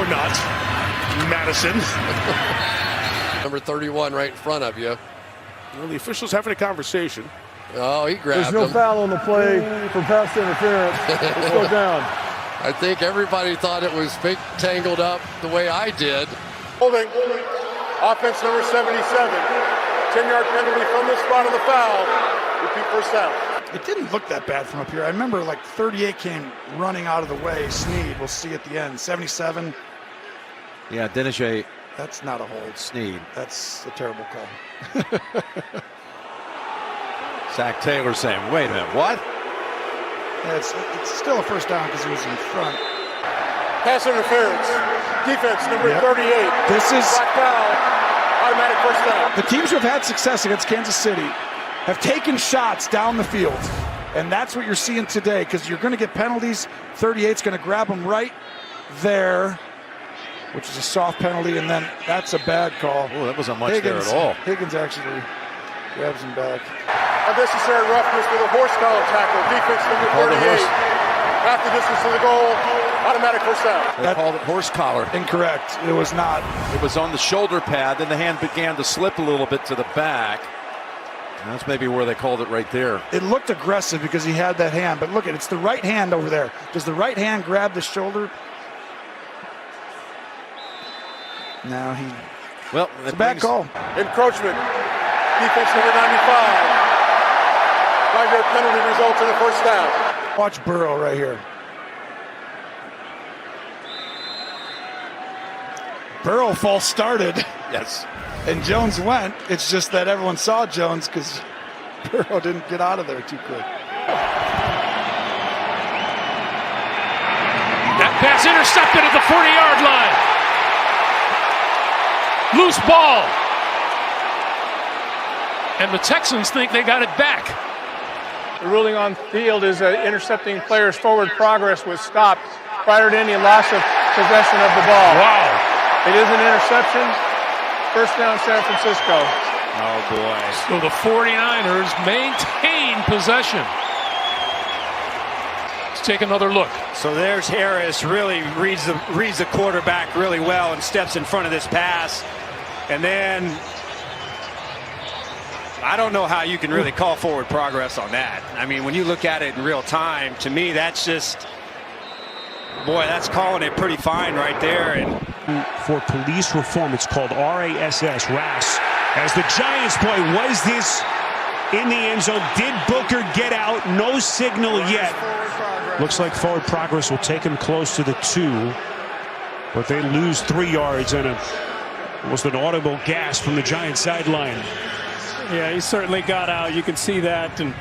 Or not. Madison. Number 31 right in front of you. Well, the official's having a conversation. Oh, he grabbed him. There's no foul on the play for pass interference. Let's go down. I think everybody thought it was big tangled up the way I did. Holding. Offense number 77. 10-yard penalty from the spot of the foul. Repeat first down. It didn't look that bad from up here. I remember like 38 came running out of the way. Sneed, we'll see at the end. 77. Yeah, Denijay. That's not a hold. Sneed. That's a terrible call. Zach Taylor saying, wait a minute, what? Yeah, it's still a first down because he was in front. Pass interference. Defense number 38. This is Black foul. Automatic first down. the teams who have had success against Kansas City have taken shots down the field. And that's what you're seeing today because you're going to get penalties. 38's going to grab them right there, which is a soft penalty, and then that's a bad call. Oh, that wasn't much there at all. Higgins actually grabs him back. Unnecessary roughness with a horse collar tackle. Defense number 38. Half the distance to the goal. Automatic first down. They called it horse collar. Incorrect. It was not. It was on the shoulder pad, then the hand began to slip a little bit to the back. And that's maybe where they called it right there. It looked aggressive because he had that hand, but look at it's the right hand over there. Does the right hand grab the shoulder? Now he. Well, it's a bad call. Encroachment. Defense number 95. 5-yard penalty results in a first down. Watch Burrow right here. Burrow false started. Yes. And Jones went. It's just that everyone saw Jones because Burrow didn't get out of there too quick. That pass intercepted at the 40-yard line. Loose ball. And the Texans think they got it back. The ruling on field is that intercepting players' forward progress was stopped prior to any loss of possession of the ball. Wow. It is an interception. First down, San Francisco. Oh, boy. So the 49ers maintain possession. Let's take another look. So there's Harris, really reads the quarterback really well and steps in front of this pass. And then I don't know how you can really call forward progress on that. I mean, when you look at it in real time, to me, that's just, boy, that's calling it pretty fine right there. And for police reform, it's called RASS, RAS. As the Giants play, was this in the end zone? Did Booker get out? No signal yet. Looks like forward progress will take him close to the 2, but they lose 3 yards and almost an audible gasp from the Giants sideline. Yeah, he certainly got out. You can see that. And The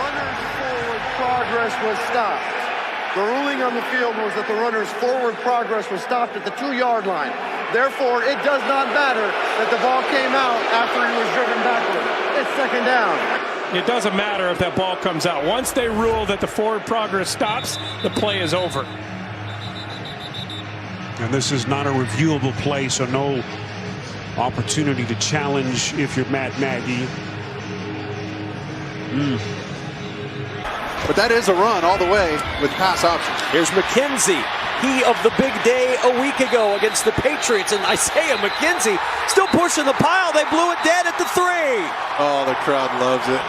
runner's forward progress was stopped. The ruling on the field was that the runner's forward progress was stopped at the 2-yard line. Therefore, it does not matter that the ball came out after he was driven backward. It's second down. it doesn't matter if that ball comes out. Once they rule that the forward progress stops, the play is over. And this is not a reviewable play, so no opportunity to challenge if you're Matt Nagy. But that is a run all the way with pass options. Here's McKenzie. He of the big day a week ago against the Patriots. And Isaiah McKenzie still pushing the pile. They blew it dead at the 3. Oh, the crowd loves it.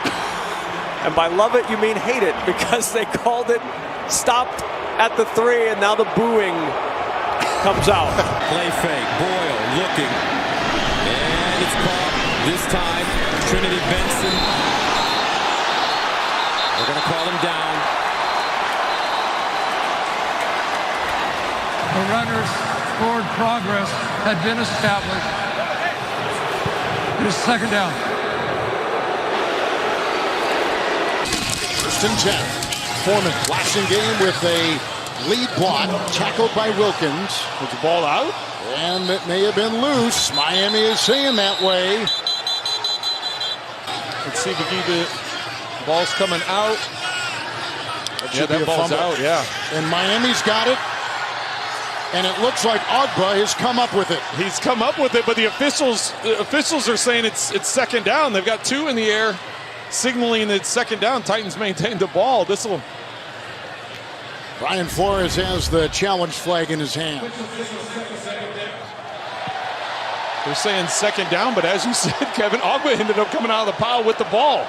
And by love it, you mean hate it, because they called it stopped at the 3, and now the booing comes out. Play fake. Boyle looking. And it's caught this time. Trinity Benson. They're going to call him down. The runner's forward progress had been established. It is second down. First and 10. Foreman flashing game with a lead block. Tackled by Wilkins. Was the ball out? And it may have been loose. Miami is saying that way. Let's see, the ball's coming out. Yeah, that ball's out, yeah. And Miami's got it. And it looks like Ogba has come up with it. He's come up with it, but the officials are saying it's second down. They've got 2 in the air, signaling that it's second down. Titans maintain the ball. Brian Flores has the challenge flag in his hand. They're saying second down, but as you said, Kevin, Ogba ended up coming out of the pile with the ball.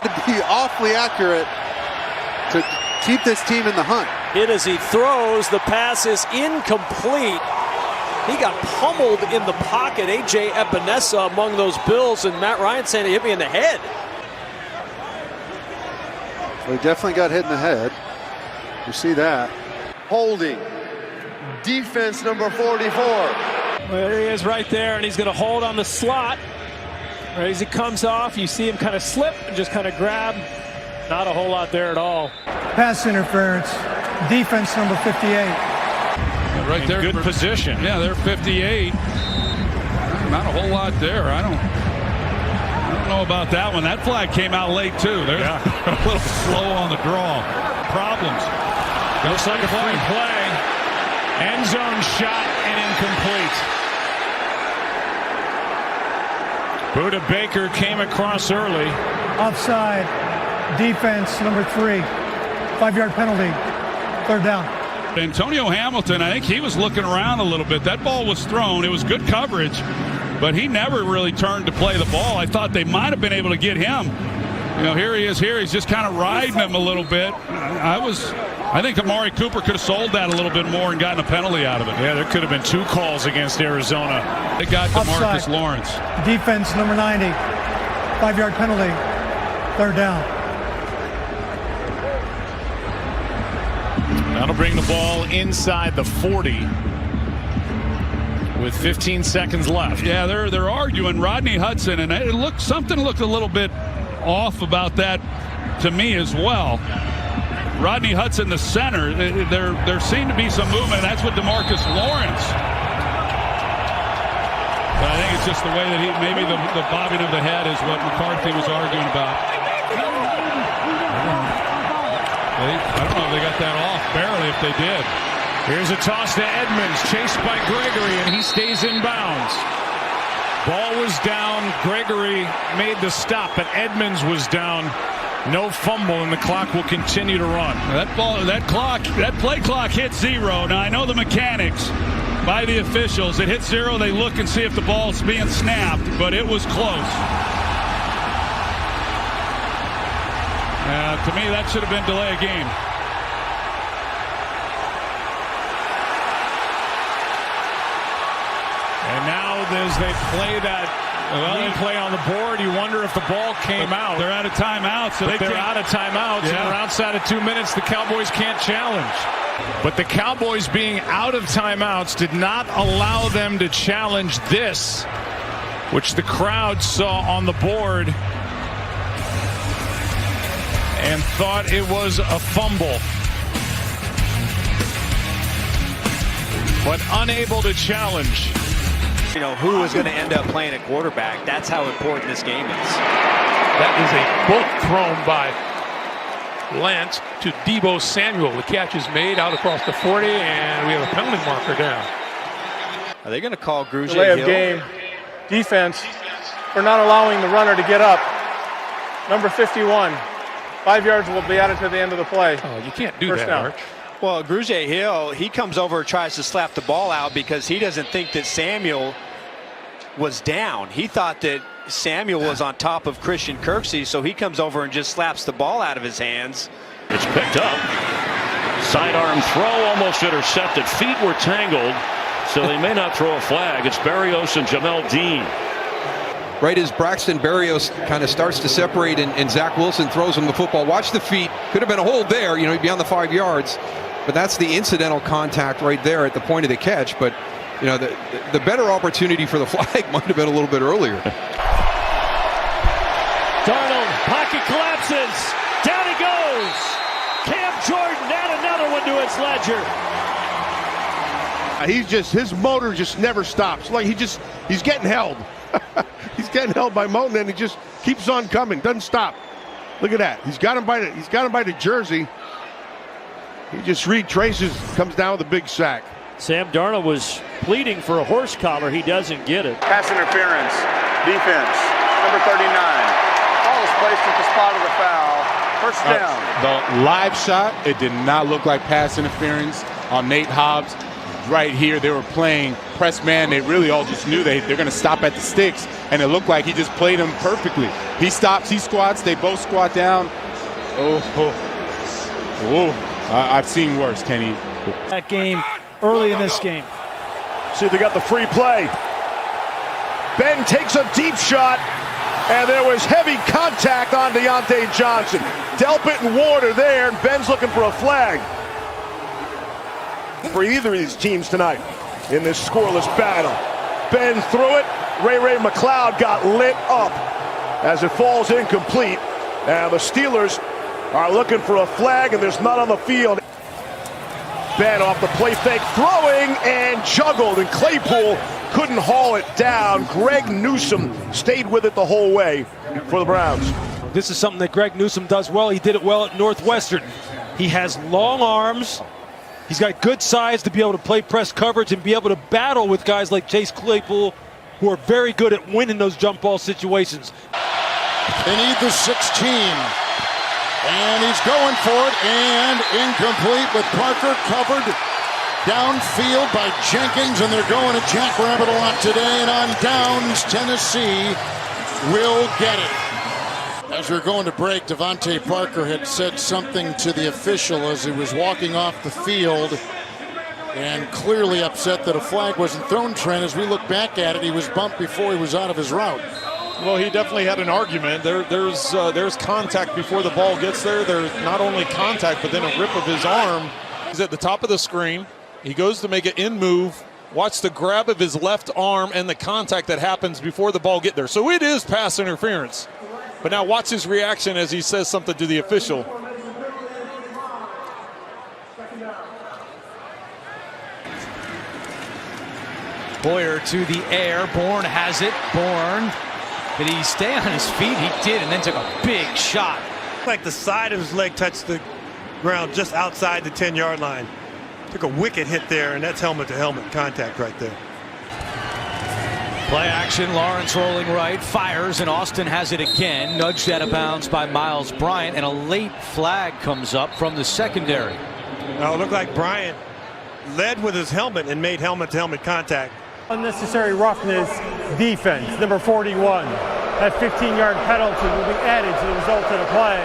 To be awfully accurate to keep this team in the hunt. Hit as he throws. The pass is incomplete. He got pummeled in the pocket. A.J. Epinesa among those Bills, and Matt Ryan saying he hit me in the head. Well, he definitely got hit in the head. You see that. Holding. Defense number 44. There he is right there, and he's going to hold on the slot. Right as he comes off, you see him kind of slip and just kind of grab. Not a whole lot there at all. Pass interference. Defense number 58. Right there. Good position. Yeah, they're 58. Not a whole lot there. I don't know about that one. That flag came out late, too. They're a little slow on the draw. Problems. Looks like a free play. End zone shot and incomplete. Buda Baker came across early. Offside. Defense number 3. 5-yard penalty. Third down. Antonio Hamilton, I think he was looking around a little bit. That ball was thrown. It was good coverage, but he never really turned to play the ball. I thought they might have been able to get him. You know, here he is here. He's just kind of riding him a little bit. I think Amari Cooper could have sold that a little bit more and gotten a penalty out of it. Yeah, there could have been 2 calls against Arizona. They got DeMarcus Offside. Lawrence. Defense number 90. 5-yard penalty. Third down. That'll bring the ball inside the 40 with 15 seconds left. Yeah, they're arguing Rodney Hudson, and something looked a little bit off about that to me as well. Rodney Hudson, the center, there seemed to be some movement. That's what DeMarcus Lawrence. But I think it's just the way that maybe the bobbing of the head is what McCarthy was arguing about. I don't know if they got that off. Barely if they did. Here's a toss to Edmonds, chased by Gregory, and he stays in bounds. Ball was down. Gregory made the stop, but Edmonds was down. No fumble, and the clock will continue to run. That play clock hit 0. Now I know the mechanics by the officials. It hits 0. They look and see if the ball's being snapped, but it was close. To me, that should have been delay of game. And now as they play that replay on the board, you wonder if the ball came out. They're out of timeouts. So they're out of timeouts, and we're outside of 2 minutes. The Cowboys can't challenge. But the Cowboys being out of timeouts did not allow them to challenge this, which the crowd saw on the board and thought it was a fumble. But unable to challenge. You know, who is going to end up playing at quarterback? That's how important this game is. That is a bolt thrown by Lance to Deebo Samuel. The catch is made out across the 40, and we have a penalty marker down. Are they going to call Grugier Delay of Hill? game. Defense for not allowing the runner to get up. Number 51. 5 yards will be added to the end of the play. Oh, you can't do First that, down. Arch. Well, Grugier Hill, he comes over and tries to slap the ball out because he doesn't think that Samuel was down. He thought that Samuel was on top of Christian Kirksey, so he comes over and just slaps the ball out of his hands. It's picked up. Sidearm throw, almost intercepted. Feet were tangled, so they may not throw a flag. It's Berrios and Jamel Dean. Right as Braxton Berrios kind of starts to separate and Zach Wilson throws him the football. Watch the feet. Could have been a hold there, you know, beyond the 5 yards. But that's the incidental contact right there at the point of the catch. But, you know, the better opportunity for the flag might have been a little bit earlier. Darnold, pocket collapses. Down he goes. Cam Jordan, add another one to his ledger. His motor just never stops. Like he's getting held. He's getting held by Moton, and he just keeps on coming, doesn't stop. Look at that. He's got him by the jersey. He just retraces, comes down with a big sack. Sam Darnold was pleading for a horse collar. He doesn't get it. Pass interference. Defense. number 39. Ball is placed at the spot of the foul. First down. The live shot, it did not look like pass interference on Nate Hobbs. Right here, they were playing press man. They really all just knew they're going to stop at the sticks, and it looked like he just played them perfectly. He stops, he squats, they both squat down. I've seen worse, Kenny. That game early in this game. See if they got the free play. Ben takes a deep shot, and there was heavy contact on Deontay Johnson. Delpit and Warder there, and Ben's looking for a flag for either of these teams tonight in this scoreless battle. Ben threw it. Ray McLeod got lit up as it falls incomplete. And the Steelers are looking for a flag, and there's none on the field. Ben off the play fake, throwing and juggled, and Claypool couldn't haul it down. Greg Newsome stayed with it the whole way for the Browns. This is something that Greg Newsome does well. He did it well at Northwestern. He has long arms. He's got good size to be able to play press coverage and be able to battle with guys like Chase Claypool, who are very good at winning those jump ball situations. They need the 16. And he's going for it, and incomplete with Parker covered downfield by Jenkins, and they're going to Jackrabbit a lot today, and on downs, Tennessee will get it. As we're going to break, Devontae Parker had said something to the official as he was walking off the field, and clearly upset that a flag wasn't thrown, Trent. As we look back at it, he was bumped before he was out of his route. Well, he definitely had an argument. There's contact before the ball gets there. There's not only contact, but then a rip of his arm. He's at the top of the screen. He goes to make an in move. Watch the grab of his left arm and the contact that happens before the ball gets there. So it is pass interference. But now watch his reaction as he says something to the official. Boyer to the air. Bourne has it. Bourne. Did he stay on his feet? He did, and then took a big shot. Like the side of his leg touched the ground just outside the 10-yard line. Took a wicked hit there, and that's helmet-to-helmet contact right there. Play action. Lawrence rolling right. Fires, and Austin has it again. Nudged out of bounds by Miles Bryant, and a late flag comes up from the secondary. Now it looked like Bryant led with his helmet and made helmet-to-helmet contact. Unnecessary roughness defense, number 41. That 15-yard penalty will be added to the result of the play.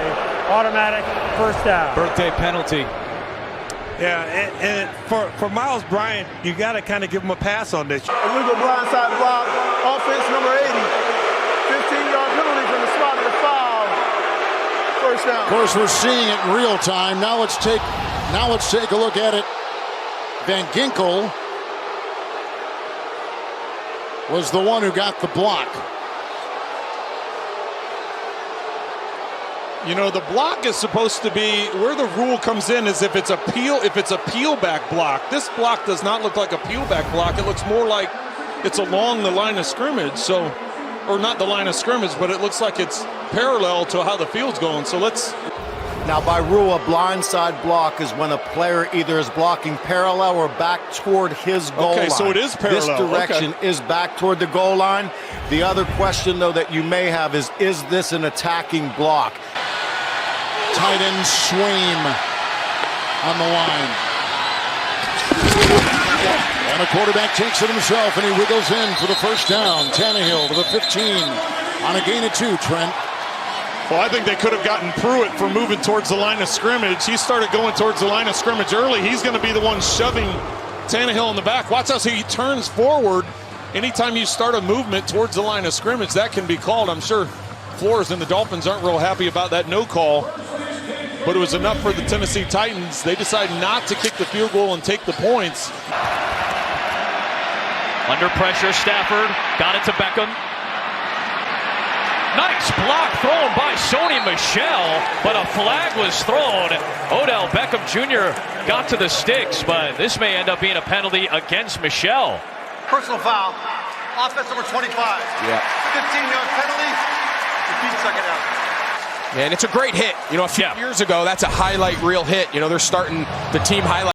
Automatic first down. Birthday penalty. Yeah, and for Miles Bryant, you got to kind of give him a pass on this. Illegal blindside block, offense number 80. 15-yard penalty from the spot of the foul. First down. Of course, we're seeing it in real time. Now let's take a look at it. Van Ginkel was the one who got the block. You know, the block is supposed to be where the rule comes in is if it's a peel back block. This block does not look like a peel back block. It looks more like it's along the line of scrimmage. So, or not the line of scrimmage, but it looks like it's parallel to how the field's going. So let's. Now, by rule, a blindside block is when a player either is blocking parallel or back toward his goal line. Okay, so it is parallel. This direction is back toward the goal line. The other question, though, that you may have is this an attacking block? Tight end Swaim on the line. And the quarterback takes it himself, and he wiggles in for the first down. Tannehill to the 15 on a gain of 2, Trent. Well, I think they could have gotten Pruitt for moving towards the line of scrimmage. He started going towards the line of scrimmage early. He's going to be the one shoving Tannehill in the back. Watch how he turns forward. Anytime you start a movement towards the line of scrimmage, that can be called. I'm sure Flores and the Dolphins aren't real happy about that no call. But it was enough for the Tennessee Titans. They decided not to kick the field goal and take the points. Under pressure, Stafford got it to Beckham. Nice block thrown by Sony Michel, but a flag was thrown. Odell Beckham Jr. got to the sticks, but this may end up being a penalty against Michel. Personal foul. Offense number 25. Yeah. 15-yard penalty. Repeat second down. And it's a great hit. You know, a few years ago, that's a highlight reel hit. You know, they're starting the team highlight.